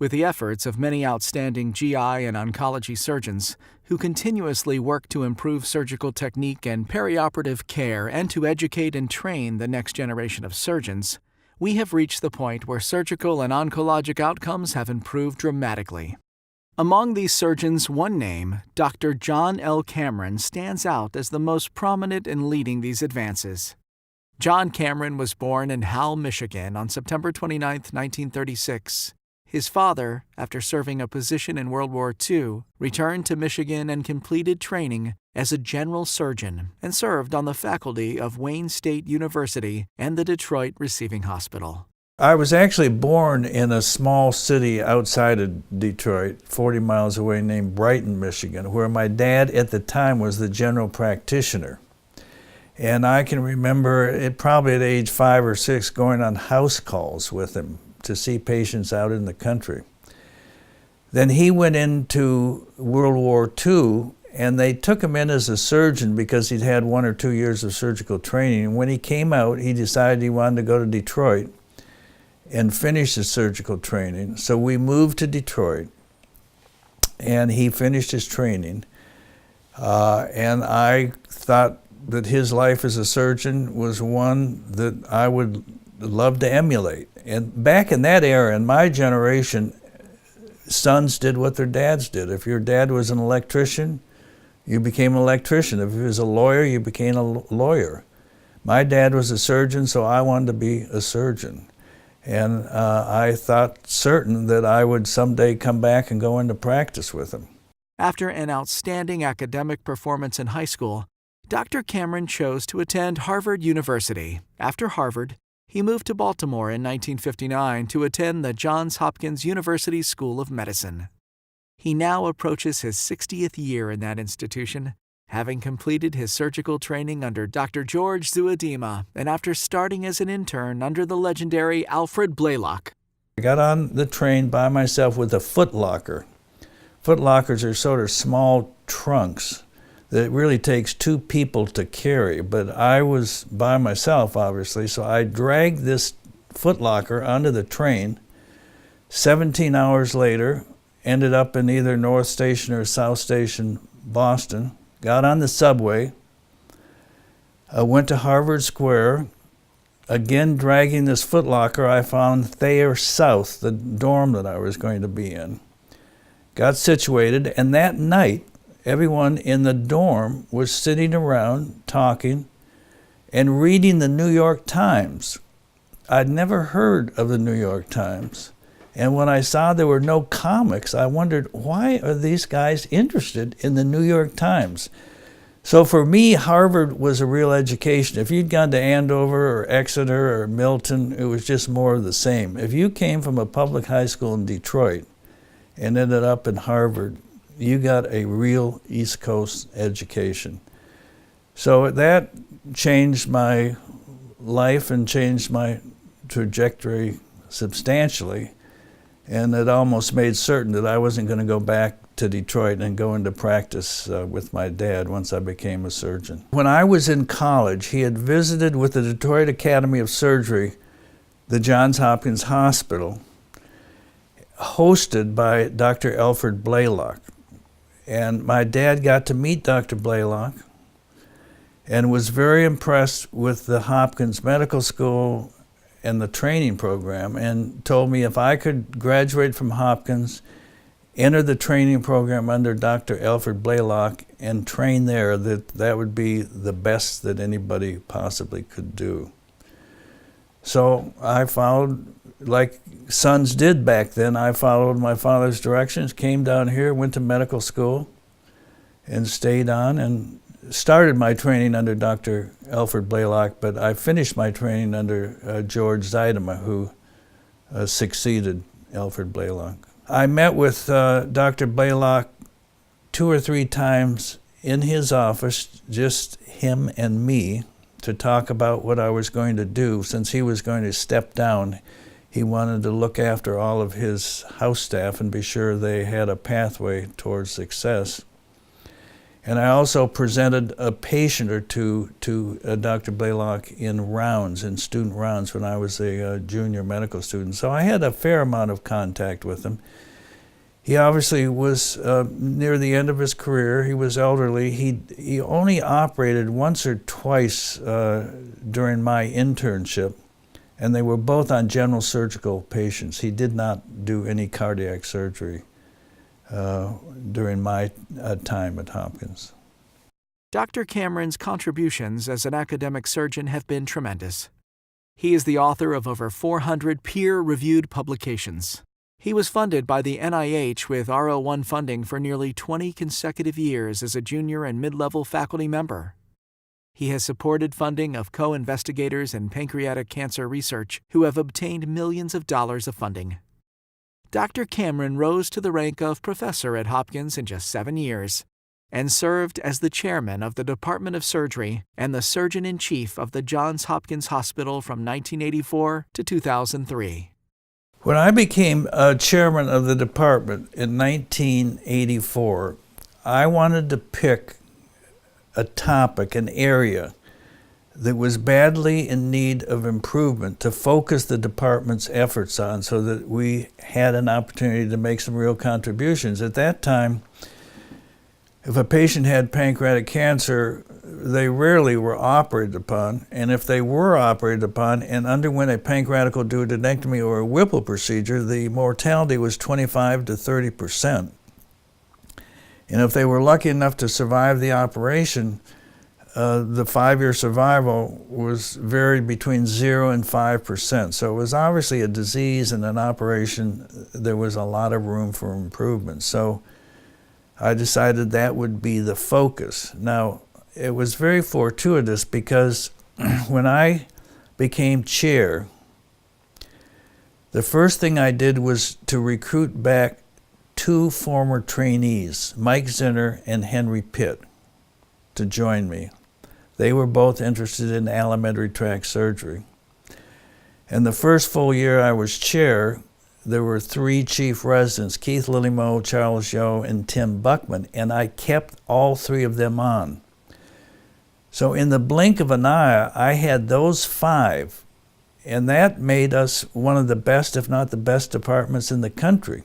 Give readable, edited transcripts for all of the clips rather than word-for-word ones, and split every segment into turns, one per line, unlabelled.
With the efforts of many outstanding GI and oncology surgeons who continuously work to improve surgical technique and perioperative care and to educate and train the next generation of surgeons, we have reached the point where surgical and oncologic outcomes have improved dramatically. Among these surgeons, one name, Dr. John L. Cameron, stands out as the most prominent in leading these advances. John Cameron was born in Howell, Michigan on September 29, 1936. His father, after serving a position in World War II, returned to Michigan and completed training as a general surgeon and served on the faculty of Wayne State University and the Detroit Receiving Hospital.
I was actually born in a small city outside of Detroit, 40 miles away, named Brighton, Michigan, where my dad at the time was the general practitioner. And I can remember it probably at age 5 or 6 going on house calls with him to see patients out in the country. Then he went into World War II, and they took him in as a surgeon because he'd had 1 or 2 years of surgical training. And when he came out, he decided he wanted to go to Detroit and finish his surgical training. So we moved to Detroit, and he finished his training. And I thought that his life as a surgeon was one that I would love to emulate. And back in that era, in my generation, sons did what their dads did. If your dad was an electrician, you became an electrician. If he was a lawyer, you became a lawyer. My dad was a surgeon, so I wanted to be a surgeon. And I thought certain that I would someday come back and go into practice with him.
After an outstanding academic performance in high school, Dr. Cameron chose to attend Harvard University. After Harvard, he moved to Baltimore in 1959 to attend the Johns Hopkins University School of Medicine. He now approaches his 60th year in that institution, having completed his surgical training under Dr. George Zuadima and after starting as an intern under the legendary Alfred Blaylock.
I got on the train by myself with a foot locker. Foot lockers are sort of small trunks that it really takes 2 people to carry, but I was by myself, obviously, so I dragged this foot locker onto the train. 17 hours later, ended up in either North Station or South Station, Boston, got on the subway, went to Harvard Square. Again, dragging this foot locker, I found Thayer South, the dorm that I was going to be in. Got situated, and that night, everyone in the dorm was sitting around talking and reading the New York Times. I'd never heard of the New York Times. And when I saw there were no comics, I wondered, why are these guys interested in the New York Times? So for me, Harvard was a real education. If you'd gone to Andover or Exeter or Milton, it was just more of the same. If you came from a public high school in Detroit and ended up in Harvard, you got a real East Coast education. So that changed my life and changed my trajectory substantially. And it almost made certain that I wasn't going to go back to Detroit and go into practice with my dad once I became a surgeon. When I was in college, he had visited with the Detroit Academy of Surgery, the Johns Hopkins Hospital, hosted by Dr. Alfred Blaylock. And my dad got to meet Dr. Blaylock and was very impressed with the Hopkins Medical School and the training program, and told me if I could graduate from Hopkins, enter the training program under Dr. Alfred Blaylock and train there, that would be the best that anybody possibly could do. So I followed, like sons did back then, I followed my father's directions, came down here, went to medical school, and stayed on, and started my training under Dr. Alfred Blaylock, but I finished my training under George Zuadima, who succeeded Alfred Blaylock. I met with Dr. Blaylock 2 or 3 times in his office, just him and me, to talk about what I was going to do. Since he was going to step down, he wanted to look after all of his house staff and be sure they had a pathway towards success. And I also presented a patient or two to Dr. Blaylock in student rounds when I was a junior medical student. So I had a fair amount of contact with him. He obviously was near the end of his career. He was elderly. He only operated once or twice during my internship, and they were both on general surgical patients. He did not do any cardiac surgery during my time at Hopkins.
Dr. Cameron's contributions as an academic surgeon have been tremendous. He is the author of over 400 peer-reviewed publications. He was funded by the NIH with R01 funding for nearly 20 consecutive years as a junior and mid-level faculty member. He has supported funding of co-investigators in pancreatic cancer research who have obtained millions of dollars of funding. Dr. Cameron rose to the rank of professor at Hopkins in just 7 years and served as the chairman of the Department of Surgery and the surgeon-in-chief of the Johns Hopkins Hospital from 1984 to 2003.
When I became chairman of the department in 1984, I wanted to pick a topic, an area that was badly in need of improvement to focus the department's efforts on so that we had an opportunity to make some real contributions. At that time, if a patient had pancreatic cancer, they rarely were operated upon, and if they were operated upon and underwent a pancreatic duodenectomy or a Whipple procedure, the mortality was 25 to 30%. And if they were lucky enough to survive the operation, the 5-year survival was varied between 0 and 5%. So it was obviously a disease and an operation. There was a lot of room for improvement. So I decided that would be the focus. Now, it was very fortuitous because when I became chair, the first thing I did was to recruit back 2 former trainees, Mike Zinner and Henry Pitt, to join me. They were both interested in alimentary tract surgery. And the first full year I was chair, there were 3 chief residents, Keith Lillemoe, Charles Yeo, and Tim Buckman, and I kept all 3 of them on. So in the blink of an eye, I had those 5, and that made us one of the best, if not the best, departments in the country.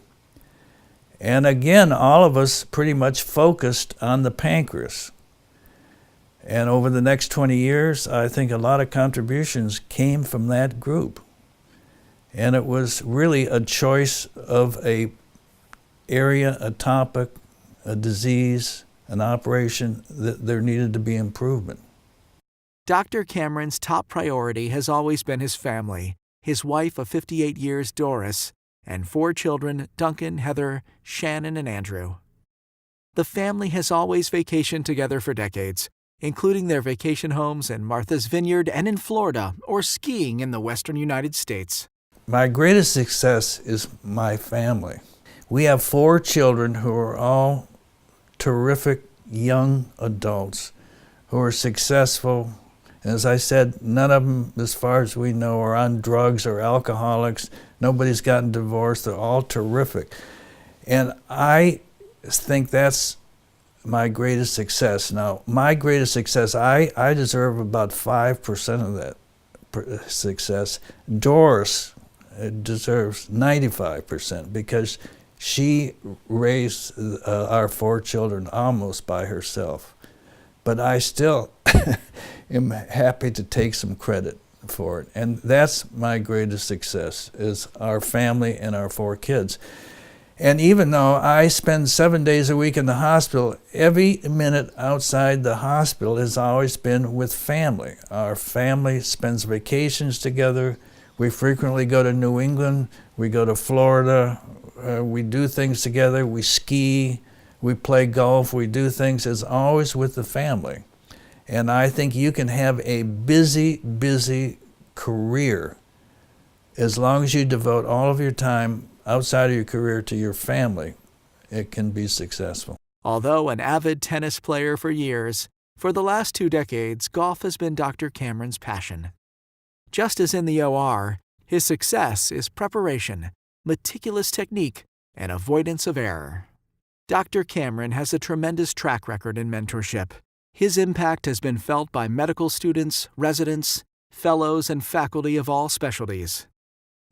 And again, all of us pretty much focused on the pancreas. And over the next 20 years, I think a lot of contributions came from that group. And it was really a choice of a area, a topic, a disease, an operation that there needed to be improvement.
Dr. Cameron's top priority has always been his family, his wife of 58 years, Doris, and 4 children, Duncan, Heather, Shannon, and Andrew. The family has always vacationed together for decades, including their vacation homes in Martha's Vineyard and in Florida, or skiing in the western United States.
My greatest success is my family. We have 4 children who are all terrific young adults who are successful. As I said, none of them, as far as we know, are on drugs or alcoholics. Nobody's gotten divorced. They're all terrific. And I think that's my greatest success. Now, my greatest success, I deserve about 5% of that success. Doris deserves 95% because she raised our 4 children almost by herself. But I still am happy to take some credit for it. And that's my greatest success, is our family and our 4 kids. And even though I spend 7 days a week in the hospital, every minute outside the hospital has always been with family. Our family spends vacations together. We frequently go to New England. We go to Florida. We do things together. We ski. We play golf. We do things as always with the family. And I think you can have a busy, busy career as long as you devote all of your time outside of your career to your family. It can be successful.
Although an avid tennis player for years, for the last 2 decades, golf has been Dr. Cameron's passion. Just as in the OR, his success is preparation, meticulous technique, and avoidance of error. Dr. Cameron has a tremendous track record in mentorship. His impact has been felt by medical students, residents, fellows, and faculty of all specialties.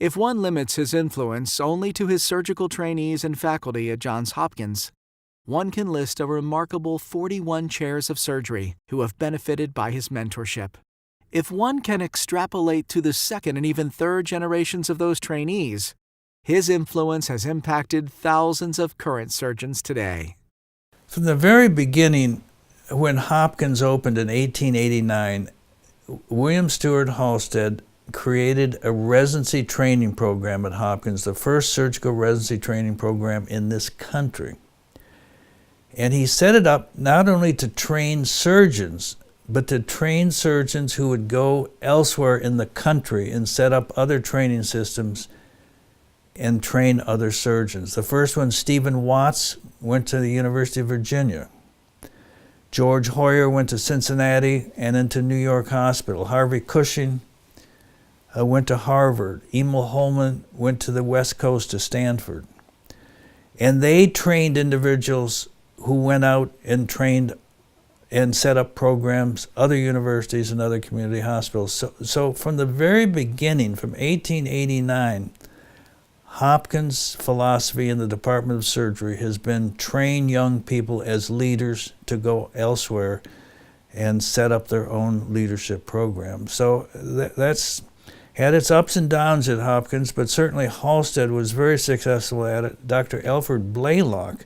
If one limits his influence only to his surgical trainees and faculty at Johns Hopkins, one can list a remarkable 41 chairs of surgery who have benefited by his mentorship. If one can extrapolate to the second and even third generations of those trainees, his influence has impacted thousands of current surgeons today.
From the very beginning, when Hopkins opened in 1889, William Stewart Halstead created a residency training program at Hopkins, the first surgical residency training program in this country. And he set it up not only to train surgeons, but to train surgeons who would go elsewhere in the country and set up other training systems and train other surgeons. The first one, Stephen Watts, went to the University of Virginia. George Hoyer went to Cincinnati and into New York Hospital. Harvey Cushing went to Harvard. Emil Holman went to the West Coast to Stanford. And they trained individuals who went out and trained and set up programs, other universities and other community hospitals. So from the very beginning, from 1889, Hopkins' philosophy in the Department of Surgery has been train young people as leaders to go elsewhere and set up their own leadership program. So that's had its ups and downs at Hopkins, but certainly Halstead was very successful at it. Dr. Alfred Blaylock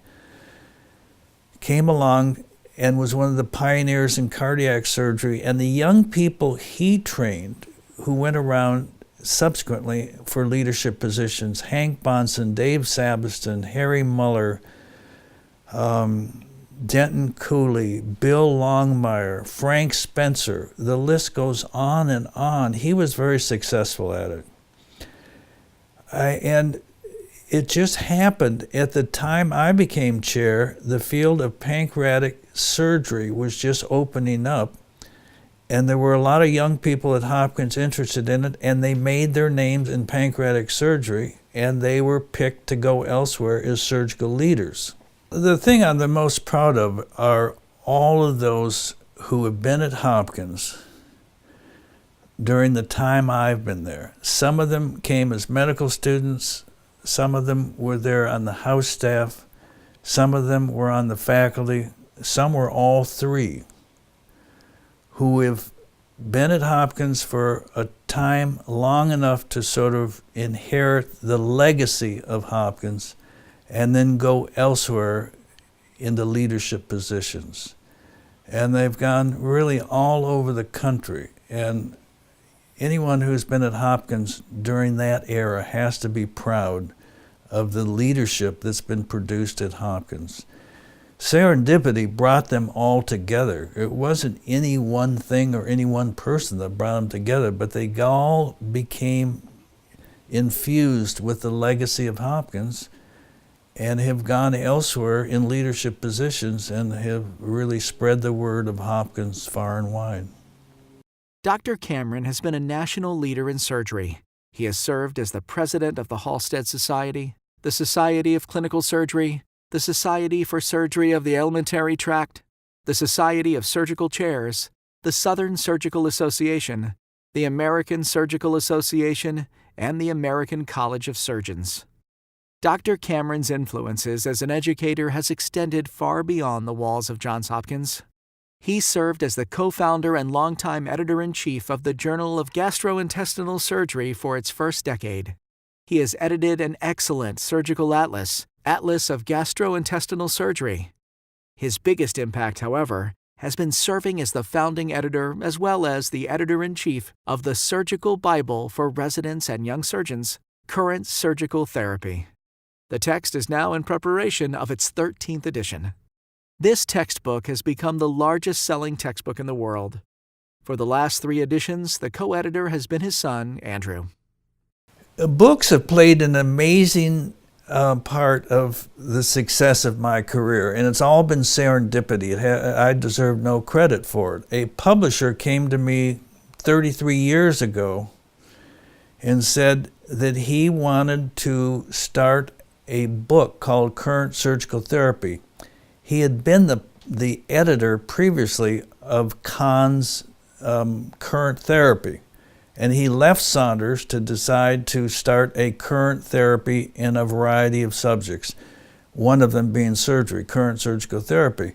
came along and was one of the pioneers in cardiac surgery, and the young people he trained who went around subsequently for leadership positions, Hank Bonson, Dave Sabiston, Harry Muller, Denton Cooley, Bill Longmire, Frank Spencer, the list goes on and on. He was very successful at it. And it just happened at the time I became chair, the field of pancreatic surgery was just opening up, and there were a lot of young people at Hopkins interested in it, and they made their names in pancreatic surgery, and they were picked to go elsewhere as surgical leaders. The thing I'm the most proud of are all of those who have been at Hopkins during the time I've been there. Some of them came as medical students, some of them were there on the house staff, some of them were on the faculty, some were all three, who have been at Hopkins for a time long enough to sort of inherit the legacy of Hopkins and then go elsewhere into leadership positions. And they've gone really all over the country. And anyone who's been at Hopkins during that era has to be proud of the leadership that's been produced at Hopkins. Serendipity brought them all together. It wasn't any one thing or any one person that brought them together, but they all became infused with the legacy of Hopkins and have gone elsewhere in leadership positions and have really spread the word of Hopkins far and wide.
Dr. Cameron has been a national leader in surgery. He has served as the president of the Halstead Society, the Society of Clinical Surgery, the Society for Surgery of the Alimentary Tract, the Society of Surgical Chairs, the Southern Surgical Association, the American Surgical Association, and the American College of Surgeons. Dr. Cameron's influences as an educator has extended far beyond the walls of Johns Hopkins. He served as the co-founder and longtime editor-in-chief of the Journal of Gastrointestinal Surgery for its first decade. He has edited an excellent surgical atlas, Atlas of Gastrointestinal Surgery. His biggest impact, however, has been serving as the founding editor as well as the editor-in-chief of the Surgical Bible for Residents and Young Surgeons, Current Surgical Therapy. The text is now in preparation of its 13th edition. This textbook has become the largest-selling textbook in the world. For the last 3 editions, the co-editor has been his son, Andrew.
Books have played an amazing part of the success of my career, and it's all been serendipity. I deserve no credit for it. A publisher came to me 33 years ago and said that he wanted to start a book called Current Surgical Therapy. He had been the editor previously of Kahn's Current Therapy, and he left Saunders to decide to start a current therapy in a variety of subjects, one of them being surgery, current surgical therapy.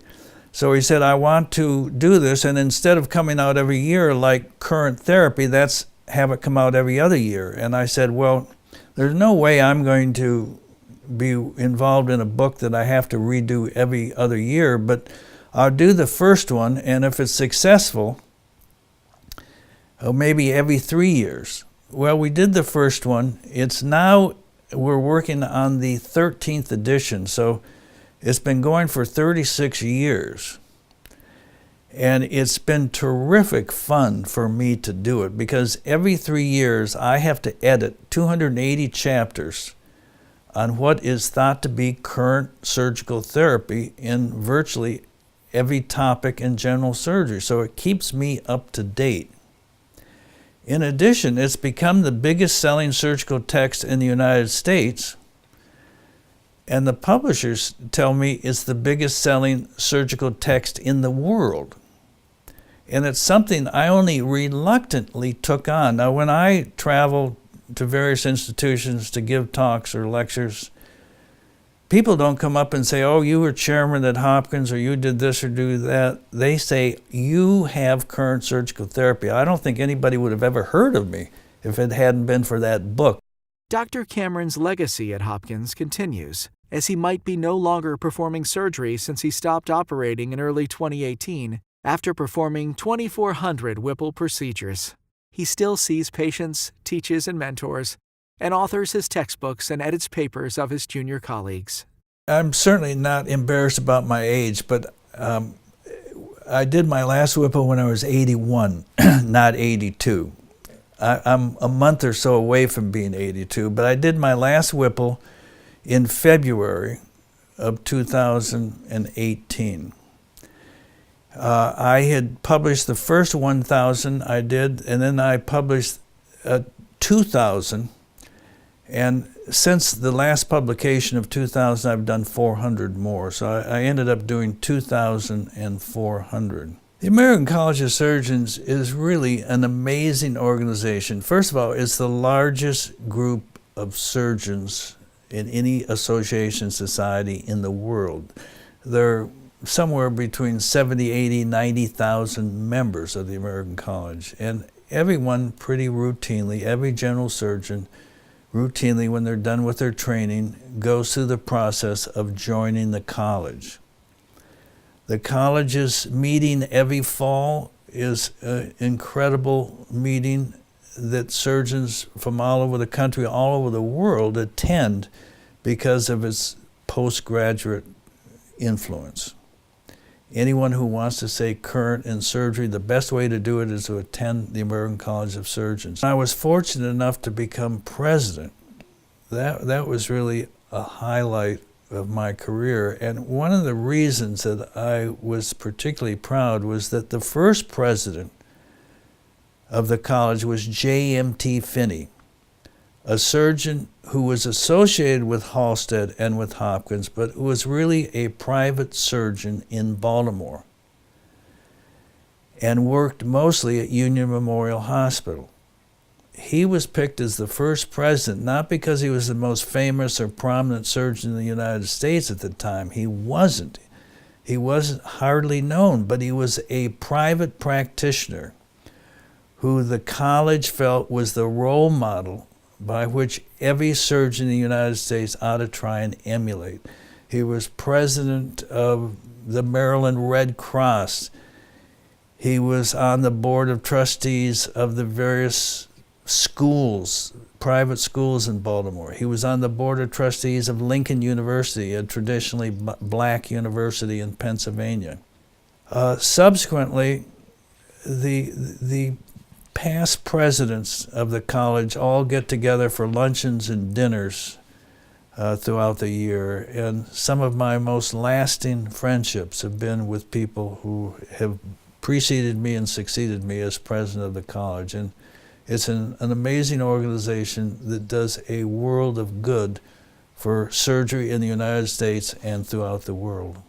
So he said, I want to do this, and instead of coming out every year like current therapy, let's have it come out every other year. And I said, well, there's no way I'm going to be involved in a book that I have to redo every other year, but I'll do the first one, and if it's successful, maybe every 3 years. Well, we did the first one. We're working on the 13th edition, so it's been going for 36 years. And it's been terrific fun for me to do it, because every 3 years I have to edit 280 chapters on what is thought to be current surgical therapy in virtually every topic in general surgery. So it keeps me up to date. In addition, it's become the biggest selling surgical text in the United States, and the publishers tell me it's the biggest selling surgical text in the world. And it's something I only reluctantly took on. Now, when I travel to various institutions to give talks or lectures, people don't come up and say, oh, you were chairman at Hopkins, or you did this or do that. They say, you have current surgical therapy. I don't think anybody would have ever heard of me if it hadn't been for that book.
Dr. Cameron's legacy at Hopkins continues, as he might be no longer performing surgery since he stopped operating in early 2018 after performing 2,400 Whipple procedures. He still sees patients, teaches and mentors, and authors his textbooks and edits papers of his junior colleagues.
I'm certainly not embarrassed about my age, but I did my last Whipple when I was 81, not 82. I'm a month or so away from being 82, but I did my last Whipple in February of 2018. I had published the first 1,000 I did, and then I published 2,000. And since the last publication of 2,000, I've done 400 more. So I ended up doing 2,400. The American College of Surgeons is really an amazing organization. First of all, it's the largest group of surgeons in any association society in the world. There are somewhere between 70, 80, 90,000 members of the American College. And everyone pretty routinely, every general surgeon, routinely when they're done with their training, goes through the process of joining the college. The college's meeting every fall is an incredible meeting that surgeons from all over the country, all over the world attend because of its postgraduate influence. Anyone who wants to say current in surgery, the best way to do it is to attend the American College of Surgeons. I was fortunate enough to become president. That was really a highlight of my career. And one of the reasons that I was particularly proud was that the first president of the college was J.M.T. Finney, a surgeon who was associated with Halsted and with Hopkins, but who was really a private surgeon in Baltimore and worked mostly at Union Memorial Hospital. He was picked as the first president, not because he was the most famous or prominent surgeon in the United States at the time. He wasn't. He wasn't hardly known, but he was a private practitioner who the college felt was the role model by which every surgeon in the United States ought to try and emulate. He was president of the Maryland Red Cross. He was on the board of trustees of the various schools, private schools in Baltimore. He was on the board of trustees of Lincoln University, a traditionally black university in Pennsylvania. Subsequently, the past presidents of the college all get together for luncheons and dinners throughout the year, and some of my most lasting friendships have been with people who have preceded me and succeeded me as president of the college. And it's an amazing organization that does a world of good for surgery in the United States and throughout the world.